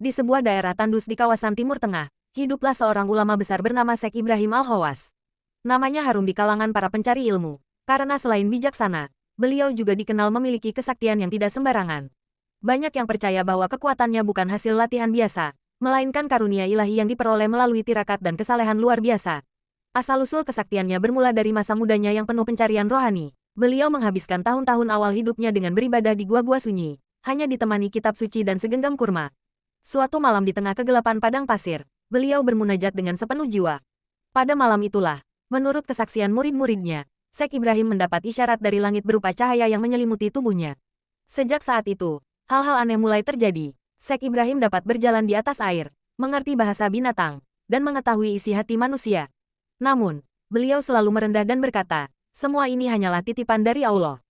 Di sebuah daerah tandus di kawasan Timur Tengah, hiduplah seorang ulama besar bernama Syekh Ibrahim Al-Khawas. Namanya harum di kalangan para pencari ilmu, karena selain bijaksana, beliau juga dikenal memiliki kesaktian yang tidak sembarangan. Banyak yang percaya bahwa kekuatannya bukan hasil latihan biasa, melainkan karunia ilahi yang diperoleh melalui tirakat dan kesalehan luar biasa. Asal-usul kesaktiannya bermula dari masa mudanya yang penuh pencarian rohani. Beliau menghabiskan tahun-tahun awal hidupnya dengan beribadah di gua-gua sunyi, hanya ditemani kitab suci dan segenggam kurma. Suatu malam di tengah kegelapan padang pasir, beliau bermunajat dengan sepenuh jiwa. Pada malam itulah, menurut kesaksian murid-muridnya, Syekh Ibrahim mendapat isyarat dari langit berupa cahaya yang menyelimuti tubuhnya. Sejak saat itu, hal-hal aneh mulai terjadi. Syekh Ibrahim dapat berjalan di atas air, mengerti bahasa binatang, dan mengetahui isi hati manusia. Namun, beliau selalu merendah dan berkata, semua ini hanyalah titipan dari Allah.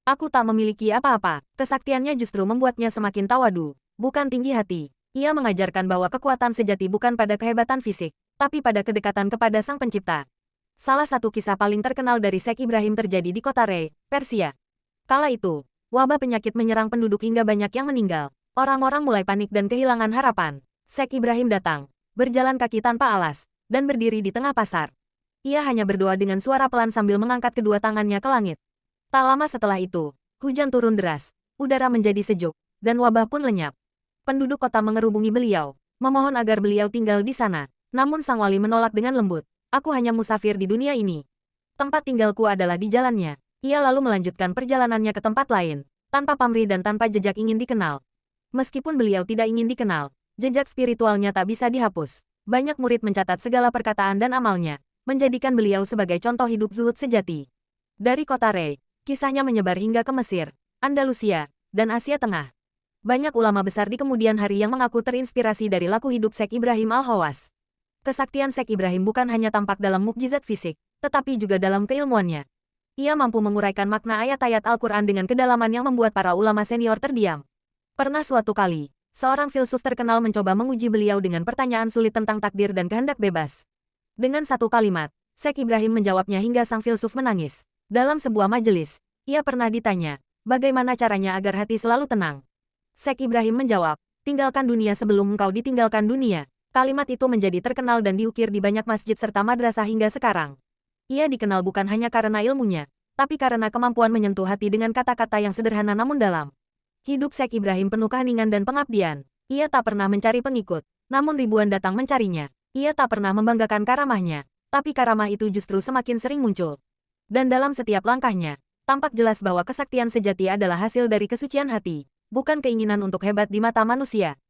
Aku tak memiliki apa-apa. Kesaktiannya justru membuatnya semakin tawadu, bukan tinggi hati. Ia mengajarkan bahwa kekuatan sejati bukan pada kehebatan fisik, tapi pada kedekatan kepada Sang Pencipta. Salah satu kisah paling terkenal dari Syekh Ibrahim terjadi di kota Rey, Persia. Kala itu, wabah penyakit menyerang penduduk hingga banyak yang meninggal. Orang-orang mulai panik dan kehilangan harapan. Syekh Ibrahim datang, berjalan kaki tanpa alas, dan berdiri di tengah pasar. Ia hanya berdoa dengan suara pelan sambil mengangkat kedua tangannya ke langit. Tak lama setelah itu, hujan turun deras, udara menjadi sejuk, dan wabah pun lenyap. Penduduk kota mengerubungi beliau, memohon agar beliau tinggal di sana. Namun sang wali menolak dengan lembut. Aku hanya musafir di dunia ini. Tempat tinggalku adalah di jalannya. Ia lalu melanjutkan perjalanannya ke tempat lain, tanpa pamrih dan tanpa jejak ingin dikenal. Meskipun beliau tidak ingin dikenal, jejak spiritualnya tak bisa dihapus. Banyak murid mencatat segala perkataan dan amalnya, menjadikan beliau sebagai contoh hidup zuhud sejati. Dari kota Rey, kisahnya menyebar hingga ke Mesir, Andalusia, dan Asia Tengah. Banyak ulama besar di kemudian hari yang mengaku terinspirasi dari laku hidup Syekh Ibrahim Al-Khawas. Kesaktian Syekh Ibrahim bukan hanya tampak dalam mukjizat fisik, tetapi juga dalam keilmuannya. Ia mampu menguraikan makna ayat-ayat Al-Quran dengan kedalaman yang membuat para ulama senior terdiam. Pernah suatu kali, seorang filsuf terkenal mencoba menguji beliau dengan pertanyaan sulit tentang takdir dan kehendak bebas. Dengan satu kalimat, Syekh Ibrahim menjawabnya hingga sang filsuf menangis. Dalam sebuah majelis, ia pernah ditanya, bagaimana caranya agar hati selalu tenang. Syekh Ibrahim menjawab, tinggalkan dunia sebelum engkau ditinggalkan dunia. Kalimat itu menjadi terkenal dan diukir di banyak masjid serta madrasah hingga sekarang. Ia dikenal bukan hanya karena ilmunya, tapi karena kemampuan menyentuh hati dengan kata-kata yang sederhana namun dalam. Hidup Syekh Ibrahim penuh keheningan dan pengabdian. Ia tak pernah mencari pengikut, namun ribuan datang mencarinya. Ia tak pernah membanggakan karamahnya, tapi karamah itu justru semakin sering muncul. Dan dalam setiap langkahnya, tampak jelas bahwa kesaktian sejati adalah hasil dari kesucian hati, bukan keinginan untuk hebat di mata manusia.